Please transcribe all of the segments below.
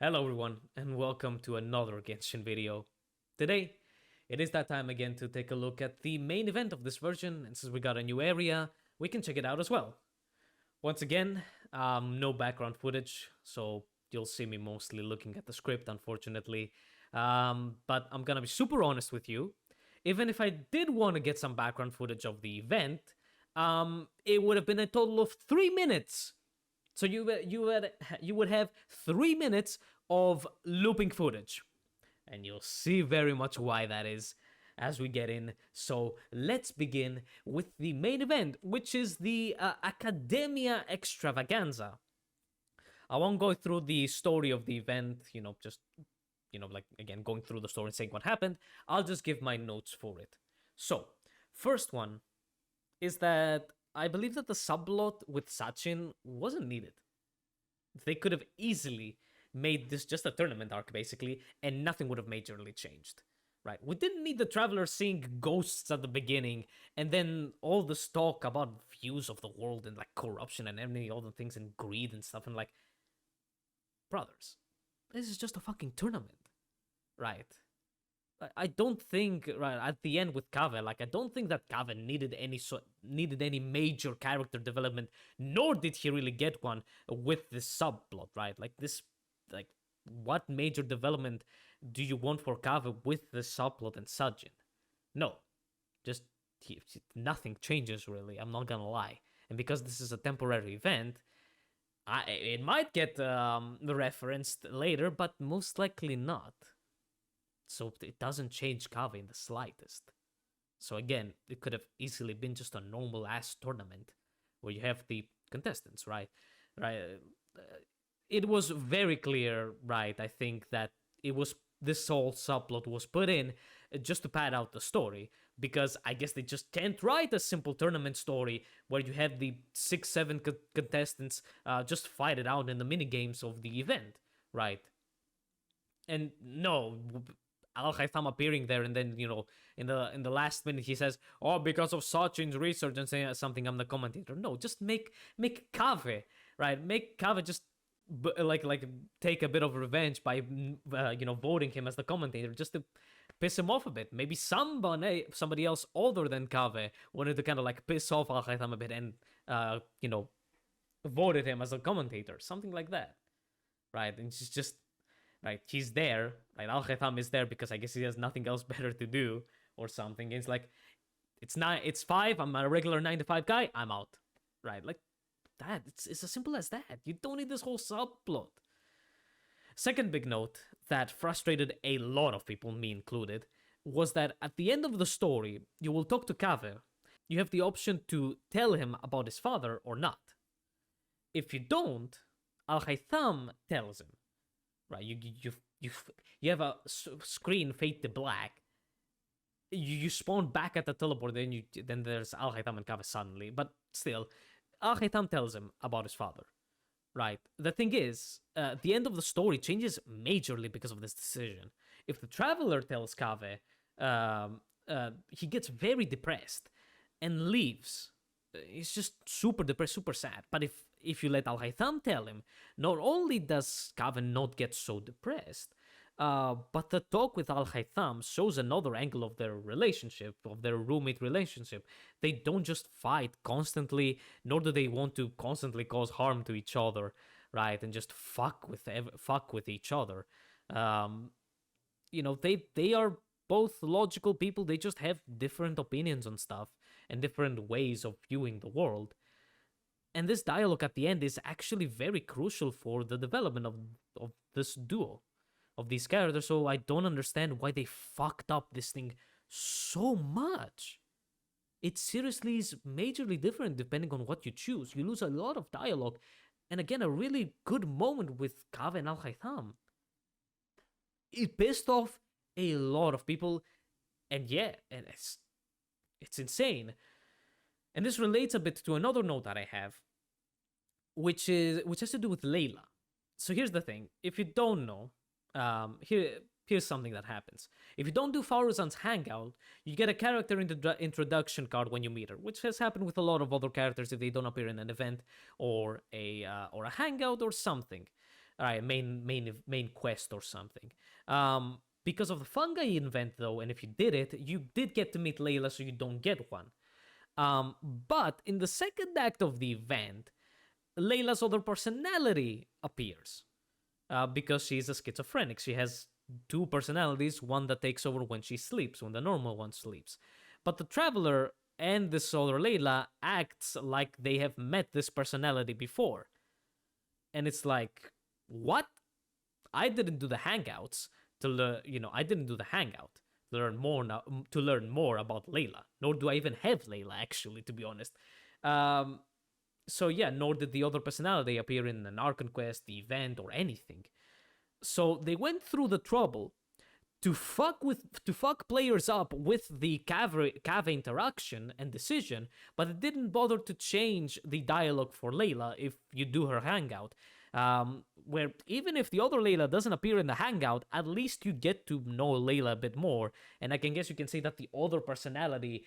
Hello everyone, and welcome to another Genshin video. Today, it is that time again to take a look at the main event of this version, and since we got a new area, we can check it out as well. Once again, no background footage, so you'll see me mostly looking at the script, unfortunately. But I'm gonna be super honest with you. Even if I did want to get some background footage of the event, it would have been a total of 3 minutes. So you would have 3 minutes of looping footage, and you'll see very much why that is as we get in. So let's begin with the main event, which is the Akademiya Extravaganza. I won't go through the story of the event, just like again going through the story and saying what happened. I'll just give my notes for it. So, first one is that I believe that the subplot with Sachin wasn't needed. They could have easily made this just a tournament arc, basically, and nothing would have majorly changed. Right? We didn't need the Traveler seeing ghosts at the beginning, and then all this talk about views of the world and like corruption and everything, all the things and greed and stuff, and like, brothers, this is just a fucking tournament, right? I don't think right at the end with Kave, like I don't think that Kave needed any major character development, nor did he really get one with this subplot, right? Like what major development do you want for Kave with this subplot and Sajin? No, just nothing changes really. I'm not gonna lie, and because this is a temporary event, it might get referenced later, but most likely not. So it doesn't change Kave in the slightest. So again, it could have easily been just a normal ass tournament where you have the contestants, right? Right. It was very clear, right? I think that it was this whole subplot was put in just to pad out the story, because I guess they just can't write a simple tournament story where you have the 6-7 contestants just fight it out in the mini games of the event, right? And no, Al Haytham appearing there, and then in the last minute he says, "Oh, because of Sachin's research," and saying something. I'm the commentator. No, just make Kave, right? Make Kave just like take a bit of revenge by voting him as the commentator just to piss him off a bit. Maybe somebody else other than Kave wanted to kind of like piss off Al Haytham a bit and voted him as a commentator, something like that, right? And it's just right, he's there. Right, Al Haytham is there because I guess he has nothing else better to do or something. And it's like, it's 5. I'm a regular 9 to 5 guy. I'm out. Right, like that. It's as simple as that. You don't need this whole subplot. Second big note that frustrated a lot of people, me included, was that at the end of the story, you will talk to Kave. You have the option to tell him about his father or not. If you don't, Al Haytham tells him. Right, you have a screen fade to black. You spawn back at the teleport, then there's Al Haytham and Kave suddenly. But still, Al Haytham tells him about his father. Right. The thing is, the end of the story changes majorly because of this decision. If the Traveler tells Kave, he gets very depressed and leaves. He's just super depressed, super sad. But if you let Al Haytham tell him, not only does Kave not get so depressed, but the talk with Al Haytham shows another angle of their relationship, of their roommate relationship. They don't just fight constantly, nor do they want to constantly cause harm to each other, right? And just fuck with each other. They are both logical people. They just have different opinions on stuff and different ways of viewing the world. And this dialogue at the end is actually very crucial for the development of this duo, of these characters. So I don't understand why they fucked up this thing so much. It seriously is majorly different depending on what you choose. You lose a lot of dialogue, and again, a really good moment with Kave and Al Haytham. It pissed off a lot of people, and yeah, and it's insane. And this relates a bit to another note that I have, which has to do with Layla. So here's the thing: if you don't know, here's something that happens. If you don't do Faruzan's hangout, you get a character introduction card when you meet her, which has happened with a lot of other characters if they don't appear in an event or a hangout or something. All right, main quest or something. Because of the fungi event though, and if you did it, you did get to meet Layla, so you don't get one. But in the second act of the event, Layla's other personality appears because she's a schizophrenic. She has two personalities, one that takes over when she sleeps, when the normal one sleeps. But the traveler and this other Layla acts like they have met this personality before. And it's like, what? I didn't do the hangouts to learn, I didn't do the hangout to learn more now, to learn more about Layla. Nor do I even have Layla, actually, to be honest. So yeah, nor did the other personality appear in an Archon quest, the event, or anything. So they went through the trouble to fuck players up with the cave interaction and decision, but it didn't bother to change the dialogue for Layla if you do her hangout. Where even if the other Layla doesn't appear in the hangout, at least you get to know Layla a bit more. And I can guess you can say that the other personality,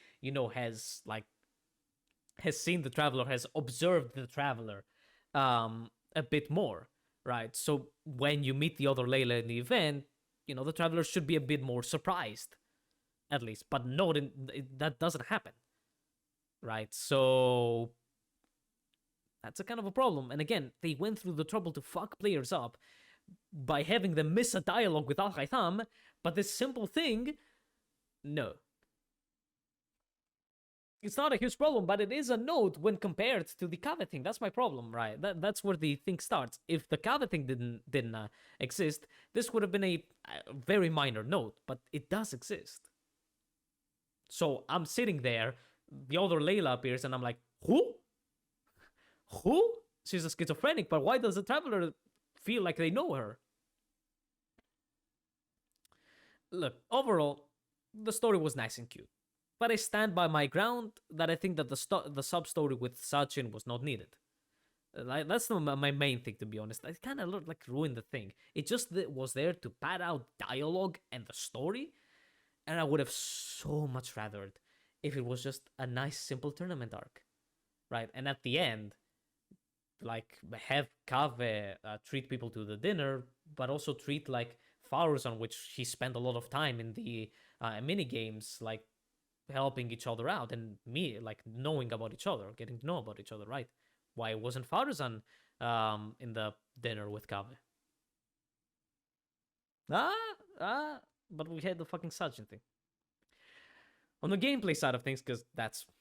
has seen the traveler, has observed the traveler a bit more, right? So when you meet the other Layla in the event, the traveler should be a bit more surprised, at least. But no, that doesn't happen, right? So that's a kind of a problem. And again, they went through the trouble to fuck players up by having them miss a dialogue with Al Haytham, but this simple thing, no. It's not a huge problem, but it is a note when compared to the Kava thing. That's my problem, right? That's where the thing starts. If the Kava thing didn't exist, this would have been a very minor note, but it does exist. So I'm sitting there, the other Layla appears, and I'm like, who? Who? She's a schizophrenic, but why does the traveler feel like they know her? Look, overall, the story was nice and cute. But I stand by my ground that I think that the sub story with Sachin was not needed. That's not my main thing, to be honest. I kind of like ruined the thing. It just was there to pad out dialogue and the story, and I would have so much rathered if it was just a nice simple tournament arc, right? And at the end, like have Kave treat people to the dinner, but also treat like Faruzan, which he spent a lot of time in the mini games, like helping each other out, and me like knowing about each other, getting to know about each other, right? Why wasn't Faruzan in the dinner with Kave? But we had the fucking Sajin thing. On the gameplay side of things, because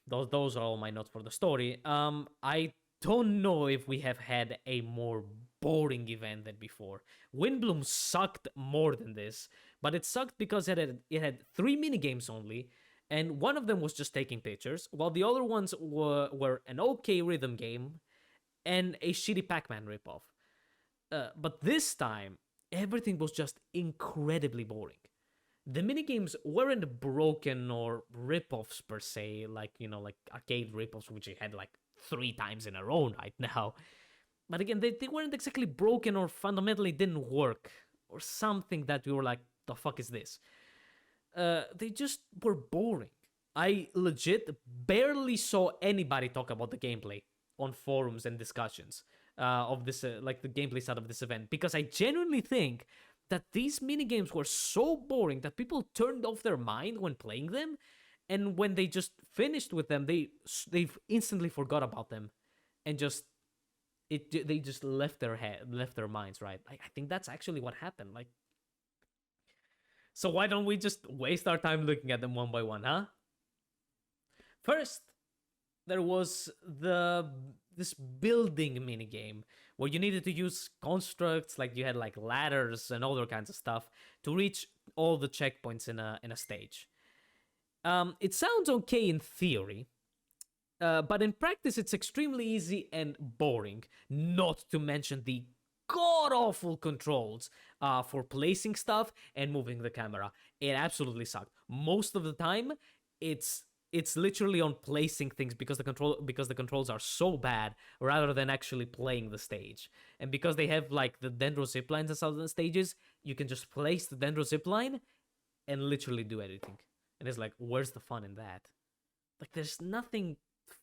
those are all my notes for the story. I don't know if we have had a more boring event than before. Windbloom sucked more than this, but it sucked because it had 3 minigames only, and one of them was just taking pictures, while the other ones were an okay rhythm game and a shitty Pac-Man ripoff. But this time, everything was just incredibly boring. The minigames weren't broken or ripoffs per se, like arcade ripoffs, which I had like 3 times in a row right now. But again, they weren't exactly broken or fundamentally didn't work or something that we were like, the fuck is this? They just were boring. I legit barely saw anybody talk about the gameplay on forums and discussions of this, like the gameplay side of this event, because I genuinely think that these minigames were so boring that people turned off their mind when playing them, and when they just finished with them, they've instantly forgot about them, and they just left their minds, right? I think that's actually what happened. Like, so why don't we just waste our time looking at them one by one, huh? First, there was this building minigame where you needed to use constructs, like you had like ladders and other kinds of stuff to reach all the checkpoints in a stage. It sounds okay in theory, but in practice it's extremely easy and boring, not to mention the god-awful controls for placing stuff and moving the camera. It absolutely sucked. Most of the time, it's literally on placing things because the controls are so bad, rather than actually playing the stage. And because they have like the dendro ziplines and some stages, you can just place the dendro zipline and literally do anything. And it's like, where's the fun in that? Like, there's nothing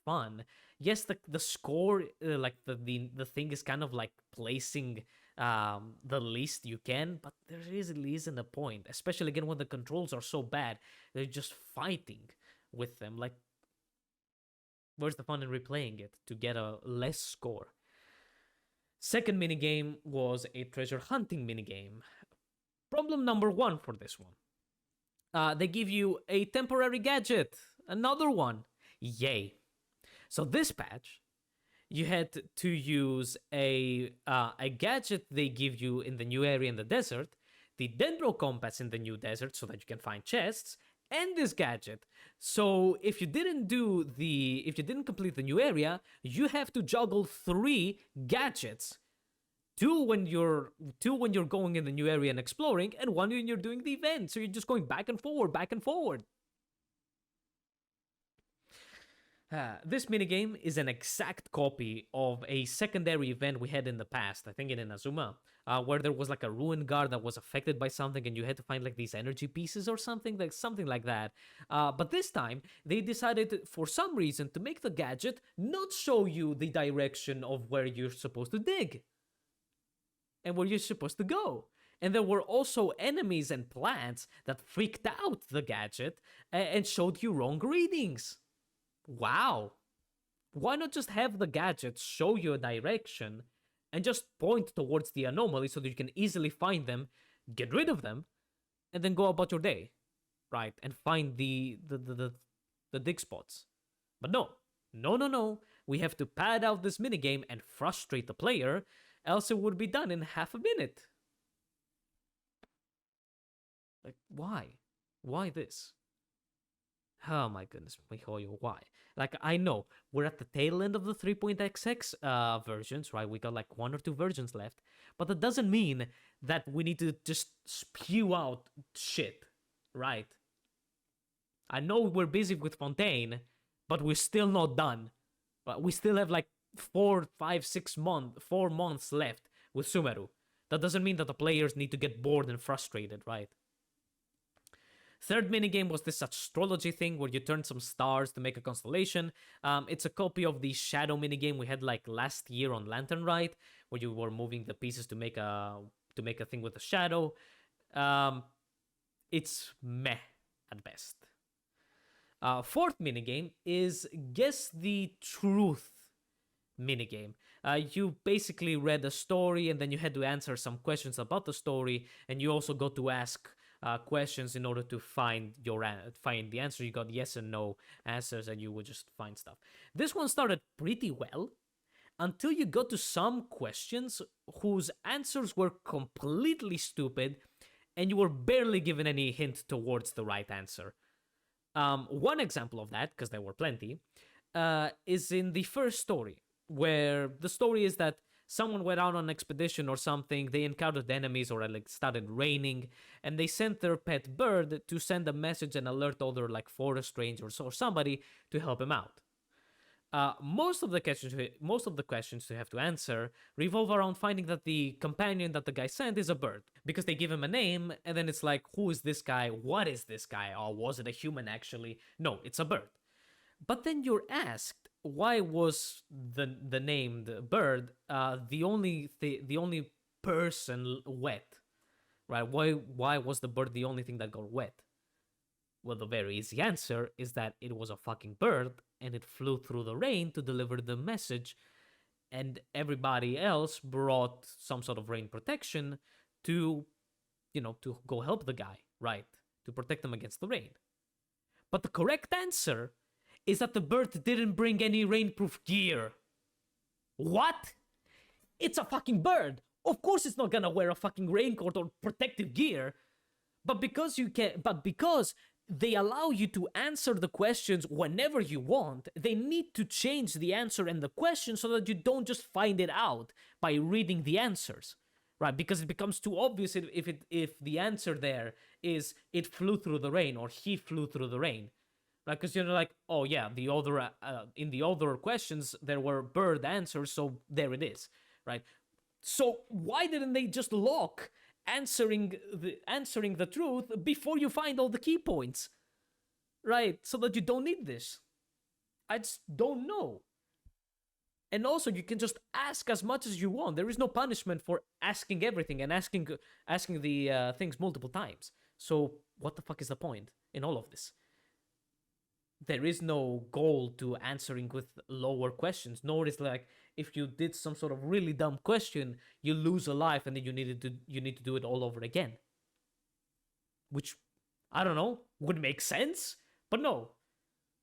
fun. Yes, the score, like the thing is kind of like placing the least you can, but there really isn't a point, especially again when the controls are so bad. They're just fighting with them. Like, where's the fun in replaying it to get a less score? Second minigame was a treasure hunting minigame. Problem number one for this one. They give you a temporary gadget. Another one. Yay. So this patch, you had to use a gadget they give you in the new area in the desert, the dendro compass in the new desert so that you can find chests, and this gadget. So if you didn't complete the new area, you have to juggle 3 gadgets. Two when you're going in the new area and exploring, and 1 when you're doing the event. So you're just going back and forward, back and forward. This minigame is an exact copy of a secondary event we had in the past, I think in Inazuma, where there was like a ruin guard that was affected by something and you had to find like these energy pieces or something like that. But this time, they decided for some reason to make the gadget not show you the direction of where you're supposed to dig and where you're supposed to go. And there were also enemies and plants that freaked out the gadget and showed you wrong readings. Wow. Why not just have the gadget show you a direction and just point towards the anomaly so that you can easily find them, get rid of them, and then go about your day, right? And find the dig spots. But no. We have to pad out this minigame and frustrate the player, else it would be done in half a minute. Like, why? Why this? Oh my goodness, Mihoyo, why? Like, I know we're at the tail end of the 3.xx versions, right? We got like 1 or 2 versions left, but that doesn't mean that we need to just spew out shit, right? I know we're busy with Fontaine, but we're still not done. But we still have like 4 months left with Sumeru. That doesn't mean that the players need to get bored and frustrated, right? Third minigame was this astrology thing where you turn some stars to make a constellation. It's a copy of the shadow minigame we had like last year on Lantern Ride, where you were moving the pieces to make a thing with a shadow. It's meh at best. Fourth minigame is Guess the Truth minigame. You basically read a story and then you had to answer some questions about the story, and you also got to ask questions in order to find the answer. You got yes and no answers, and you would just find stuff. This one started pretty well until you got to some questions whose answers were completely stupid, and you were barely given any hint towards the right answer. One example of that, because there were plenty, is in the first story, where the story is that someone went out on an expedition or something, they encountered enemies or like started raining, and they sent their pet bird to send a message and alert other like forest rangers or somebody to help him out. Most of the questions you have to answer revolve around finding that the companion that the guy sent is a bird, because they give him a name, and then it's like, who is this guy? What is this guy? Or was it a human actually? No, it's a bird. But then you're asked, why was the named bird the only person wet, right? Why was the bird the only thing that got wet? Well, the very easy answer is that it was a fucking bird and it flew through the rain to deliver the message, and everybody else brought some sort of rain protection to go help the guy, right? To protect him against the rain. But the correct answer is that the bird didn't bring any rainproof gear. What? It's a fucking bird. Of course it's not gonna wear a fucking raincoat or protective gear. But because they allow you to answer the questions whenever you want, they need to change the answer and the question so that you don't just find it out by reading the answers, right? Because it becomes too obvious if the answer there is it flew through the rain or he flew through the rain, right? Because you're like, oh yeah, in the other questions there were bird answers, so there it is, right? So why didn't they just lock answering the truth before you find all the key points, right? So that you don't need this. I just don't know. And also, you can just ask as much as you want. There is no punishment for asking everything and asking the things multiple times. So what the fuck is the point in all of this? There is no goal to answering with lower questions, nor is like if you did some sort of really dumb question, you lose a life and then you need to do it all over again. Which, I don't know, would make sense, but no.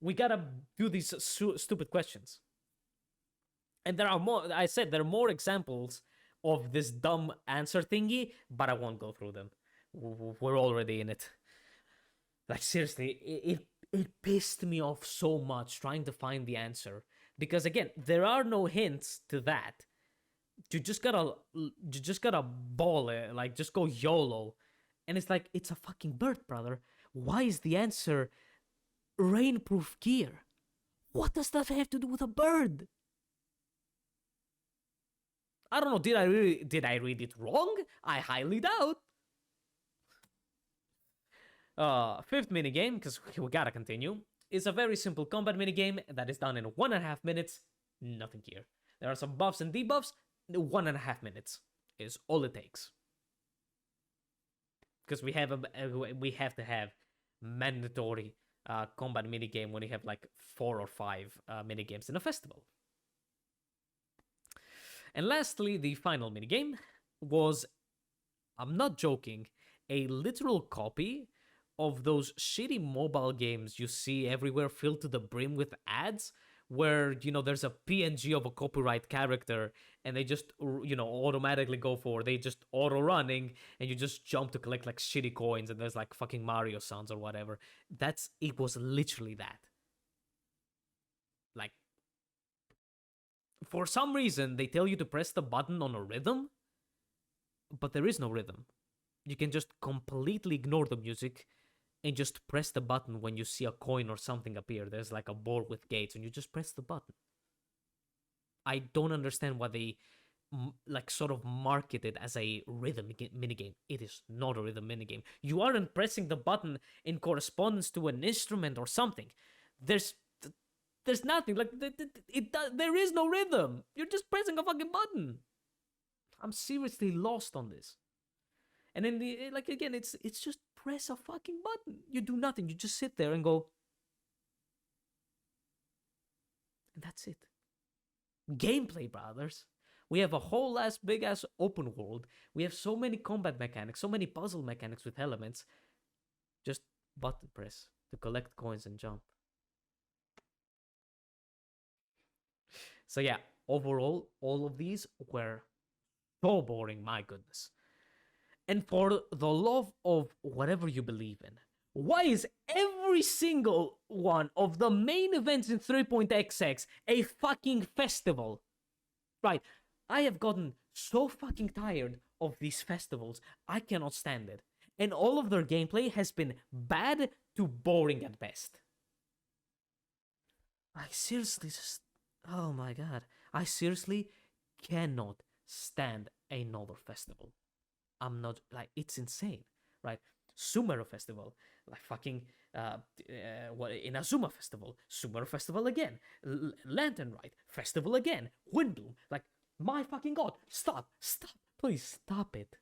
We gotta do these stupid questions. And there are more, I said, there are more examples of this dumb answer thingy, but I won't go through them. We're already in it. Like, seriously, it pissed me off so much trying to find the answer. Because, again, there are no hints to that. You just gotta ball it, like, just go YOLO. And it's like, it's a fucking bird, brother. Why is the answer rainproof gear? What does that have to do with a bird? I don't know, did I read it wrong? I highly doubt. Fifth minigame, because we gotta continue, is a very simple combat minigame that is done in 1.5 minutes. Nothing here. There are some buffs and debuffs. 1.5 minutes is all it takes. Because we have to have mandatory combat minigame when you have like 4 or 5 minigames in a festival. And lastly, the final minigame was, I'm not joking, a literal copy of those shitty mobile games you see everywhere filled to the brim with ads, where, you know, there's a PNG of a copyright character and they just, you know, automatically go for, they just auto running and you just jump to collect like shitty coins and there's like fucking Mario sounds or whatever. It was literally that. Like, for some reason, they tell you to press the button on a rhythm, but there is no rhythm. You can just completely ignore the music and just press the button when you see a coin or something appear. There's like a board with gates, and you just press the button. I don't understand why they like sort of market it as a rhythm minigame. It is not a rhythm minigame. You aren't pressing the button in correspondence to an instrument or something. There's nothing. Like, there is no rhythm. You're just pressing a fucking button. I'm seriously lost on this. And then, like, again, it's just press a fucking button. You do nothing. You just sit there and go. And that's it. Gameplay, brothers. We have a whole ass, big ass open world. We have so many combat mechanics, so many puzzle mechanics with elements. Just button press to collect coins and jump. So yeah, overall, all of these were so boring, my goodness. And for the love of whatever you believe in, why is every single one of the main events in 3.xx a fucking festival? Right, I have gotten so fucking tired of these festivals, I cannot stand it. And all of their gameplay has been bad to boring at best. I seriously just... Oh my god. I seriously cannot stand another festival. I'm not, like, it's insane, right? Sumeru Festival, like fucking, Inazuma Festival, Sumeru Festival again, Lantern Ride, Festival again, Windbloom, like, my fucking god, stop, please stop it.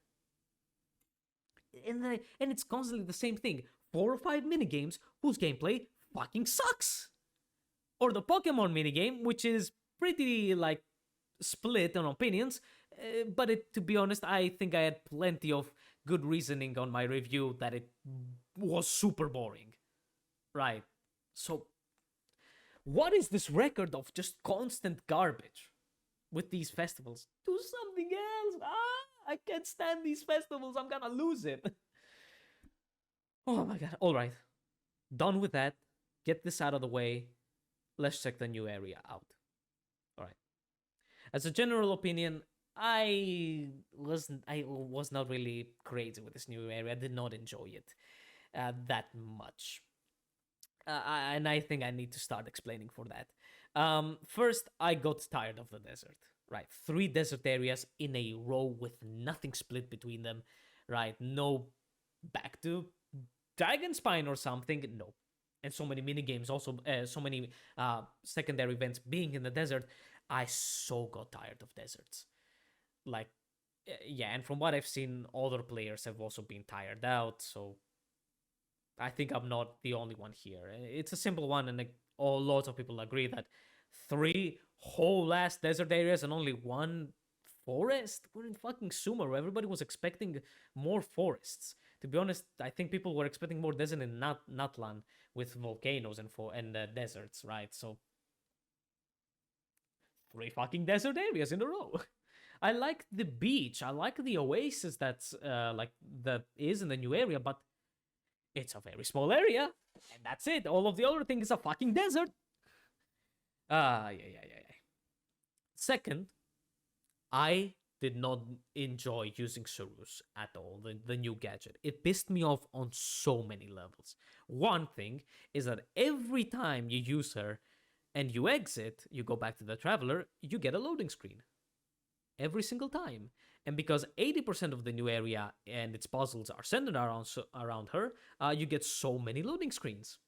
And it's constantly the same thing, 4 or 5 minigames whose gameplay fucking sucks. Or the Pokemon minigame, which is pretty, like, split on opinions, but to be honest, I think I had plenty of good reasoning on my review that it was super boring. Right. So, what is this record of just constant garbage with these festivals? Do something else. I can't stand these festivals. I'm gonna lose it. Oh my god. Alright. Done with that. Get this out of the way. Let's check the new area out. Alright. As a general opinion, I was not really crazy with this new area. I did not enjoy it that much. And I think I need to start explaining for that. First, I got tired of the desert. Right, 3 desert areas in a row with nothing split between them. Right, no back to Dragonspine or something. No. And so many minigames, also so many secondary events being in the desert. I so got tired of deserts. Like, yeah, and from what I've seen, other players have also been tired out. So I think I'm not the only one here. It's a simple one, and like, lots of people agree that three whole ass desert areas and only one forest. We're in fucking Sumer, where everybody was expecting more forests. To be honest, I think people were expecting more desert in Natlan with volcanoes and deserts, right? So three fucking desert areas in a row. I like the beach. I like the oasis that's like that is in the new area, but it's a very small area, and that's it. All of the other thing is a fucking desert. Yeah. Second, I did not enjoy using Sarus at all, the new gadget. It pissed me off on so many levels. One thing is that every time you use her and you exit, you go back to the Traveler, you get a loading screen. Every single time. And because 80% of the new area and its puzzles are centered around her, you get so many loading screens.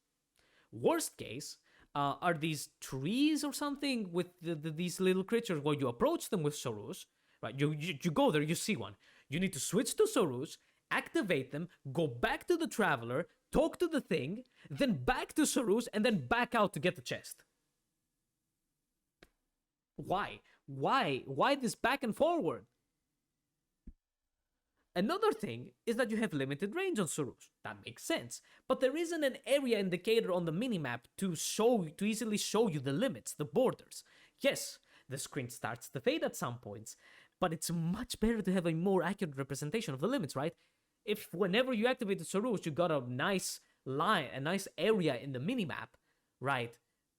Worst case, are these trees or something with these little creatures where you approach them with Sorus, right? You go there, you see one. You need to switch to Sorus, activate them, go back to the Traveler, talk to the thing, then back to Sorus, and then back out to get the chest. Why? Why this back and forward? Another thing is that you have limited range on Sorus. That makes sense. But there isn't an area indicator on the minimap to easily show you the limits, the borders. Yes, the screen starts to fade at some points, but it's much better to have a more accurate representation of the limits, right? If whenever you activate the Sorus, you got a nice line, a nice area in the minimap, right?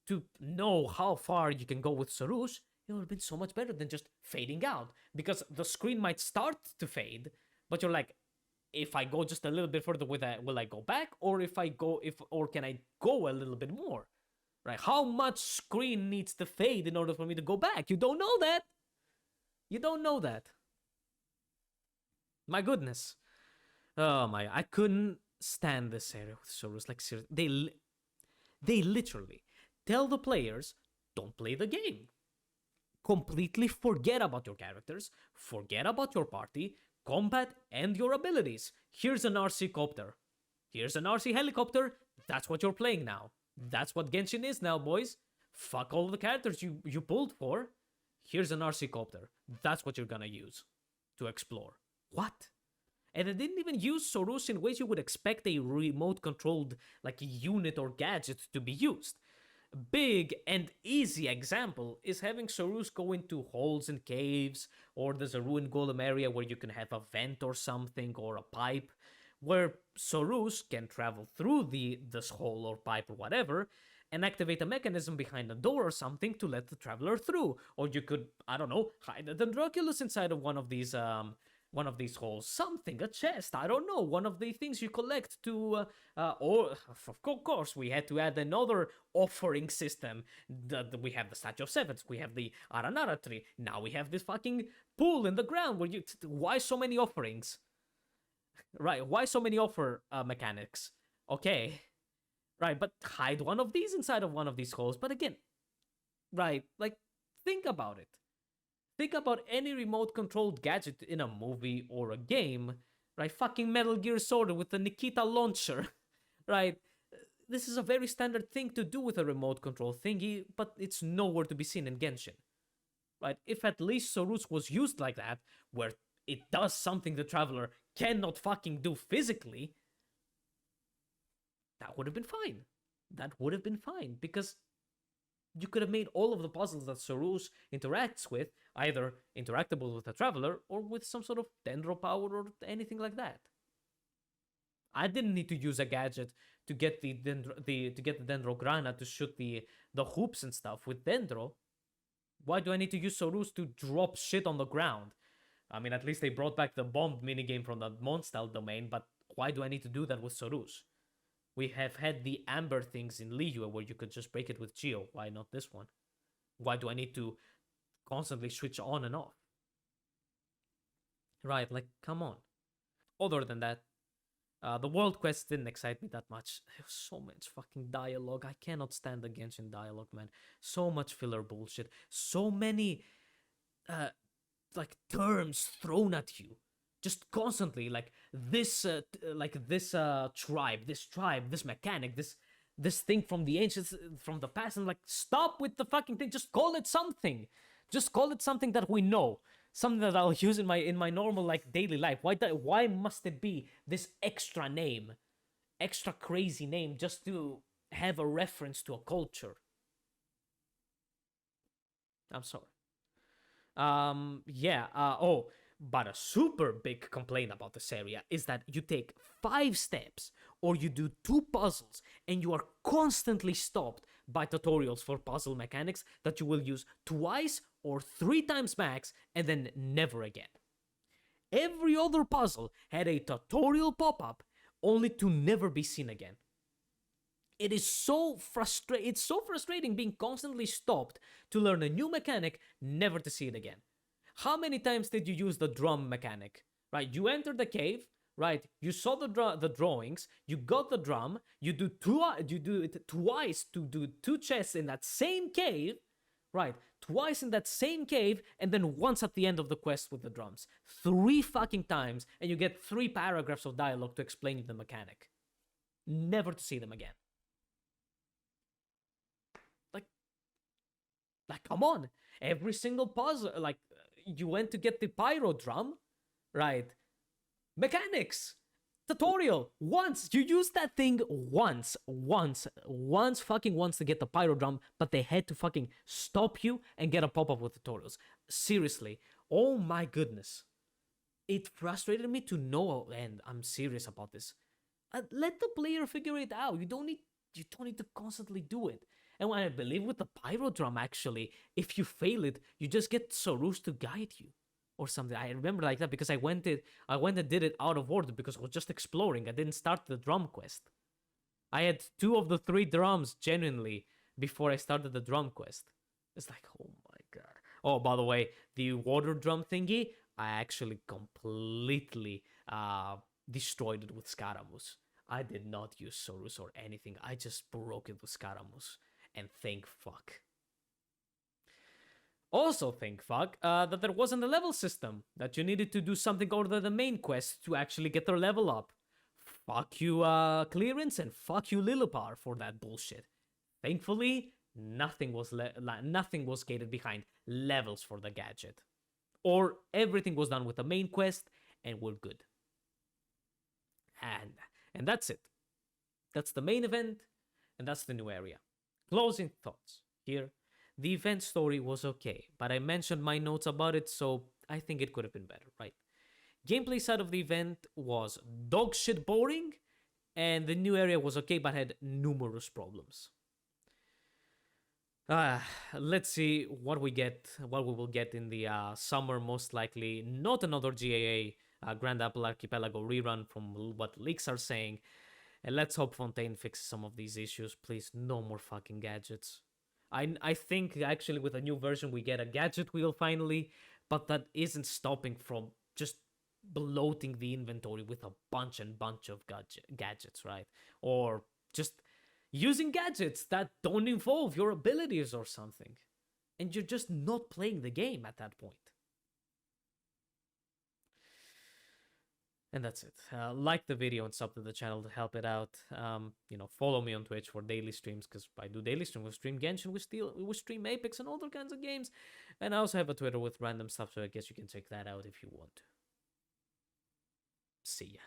To know how far you can go with Sorus, it would have been so much better than just fading out. Because the screen might start to fade, but you're like, if I go just a little bit further with that, will I go back? Or can I go a little bit more? Right? How much screen needs to fade in order for me to go back? You don't know that. You don't know that. My goodness. Oh my, I couldn't stand this area with Sorus. Like, seriously, they literally tell the players, don't play the game. Completely forget about your characters, forget about your party, combat, and your abilities. Here's an RC copter. Here's an RC helicopter. That's what you're playing now. That's what Genshin is now, boys. Fuck all the characters you pulled for. Here's an RC copter. That's what you're gonna use to explore. What? And it didn't even use Sorus in ways you would expect a remote controlled like unit or gadget to be used. Big and easy example is having Sorus go into holes and caves, or there's a ruined golem area where you can have a vent or something, or a pipe, where Sorus can travel through this hole or pipe or whatever, and activate a mechanism behind a door or something to let the traveler through. Or you could, I don't know, hide a Dendroculus inside of one of these holes, something, a chest, I don't know, one of the things you collect to, or of course, we had to add another offering system. We have the Statue of Sevens, we have the Aranara tree, now we have this fucking pool in the ground where why so many offerings? Right, why so many offer mechanics? Okay, right, but hide one of these inside of one of these holes, but again, right, like, think about it. Think about any remote controlled gadget in a movie or a game, right? Fucking Metal Gear Solid with the Nikita launcher, right? This is a very standard thing to do with a remote control thingy, but it's nowhere to be seen in Genshin, right? If at least Sorus was used like that, where it does something the Traveler cannot fucking do physically, that would have been fine. That would have been fine, because you could have made all of the puzzles that Sorus interacts with either interactable with a Traveler or with some sort of Dendro power or anything like that. I didn't need to use a gadget to get the Dendrograna to shoot the hoops and stuff with Dendro. Why do I need to use Sorus to drop shit on the ground? I mean, at least they brought back the bomb minigame from the Mondstadt domain, but why do I need to do that with Sorus? We have had the Amber things in Liyue where you could just break it with Geo. Why not this one? Why do I need to constantly switch on and off? Right, like, come on. Other than that, The world quest didn't excite me that much. There was so much fucking dialogue. I cannot stand the Genshin dialogue, man. So much filler bullshit. So many uh like terms thrown at you just constantly, like this tribe, this mechanic, this thing from the ancients, from the past. And like, stop with the fucking thing. Just call it something. Just call it something that we know, something that I'll use in my normal like daily life. Why must it be this extra name, extra crazy name, just to have a reference to a culture? I'm sorry. Yeah. Oh, but a super big complaint about this area is that you take 5 steps or you do 2 puzzles and you are constantly stopped by tutorials for puzzle mechanics that you will use twice or 3 times max and then never again. Every other puzzle had a tutorial pop-up only to never be seen again. It's so frustrating being constantly stopped to learn a new mechanic, never to see it again. How many times did you use the drum mechanic? Right, you entered the cave, right? You saw the drawings, you got the drum, you do it twice to do 2 chests in that same cave, right? Twice in that same cave, and then once at the end of the quest with the drums. 3 fucking times, and you get 3 paragraphs of dialogue to explain you the mechanic. Never to see them again. Like, come on. Every single puzzle, like, you went to get the pyro drum, right? Mechanics. Tutorial. Once. You used that thing once fucking once to get the pyro drum, but they had to fucking stop you and get a pop-up with tutorials. Seriously. Oh my goodness. It frustrated me to no end. I'm serious about this. Let the player figure it out. You don't need to constantly do it. And when I believe with the pyro drum, actually, if you fail it, you just get Sorus to guide you or something. I remember like that because I went and did it out of order because I was just exploring. I didn't start the drum quest. I had 2 of the 3 drums genuinely before I started the drum quest. It's like, oh my god. Oh, by the way, the water drum thingy, I actually completely destroyed it with Scaramouche. I did not use Sorus or anything. I just broke it with Scaramouche. And thank fuck. Also thank fuck that there wasn't a level system, that you needed to do something other than the main quest to actually get their level up. Fuck you Clearance, and fuck you Lillipar for that bullshit. Thankfully, nothing was gated behind levels for the gadget. Or everything was done with the main quest and we're good. And that's it. That's the main event, and that's the new area. Closing thoughts here. The event story was okay, but I mentioned my notes about it, so I think it could have been better, right? Gameplay side of the event was dog shit boring, and the new area was okay, but had numerous problems. Let's see what we will get in the summer, most likely. Not another GAA, Grand Apple Archipelago rerun from what leaks are saying. And let's hope Fontaine fixes some of these issues. Please, no more fucking gadgets. I think actually with a new version we get a gadget wheel finally, but that isn't stopping from just bloating the inventory with a bunch of gadgets, right? Or just using gadgets that don't involve your abilities or something. And you're just not playing the game at that point. And that's it. Like the video and sub to the channel to help it out. Follow me on Twitch for daily streams, because I do daily streams. We stream Genshin, we stream Apex and all other kinds of games. And I also have a Twitter with random stuff, so I guess you can check that out if you want to. See ya.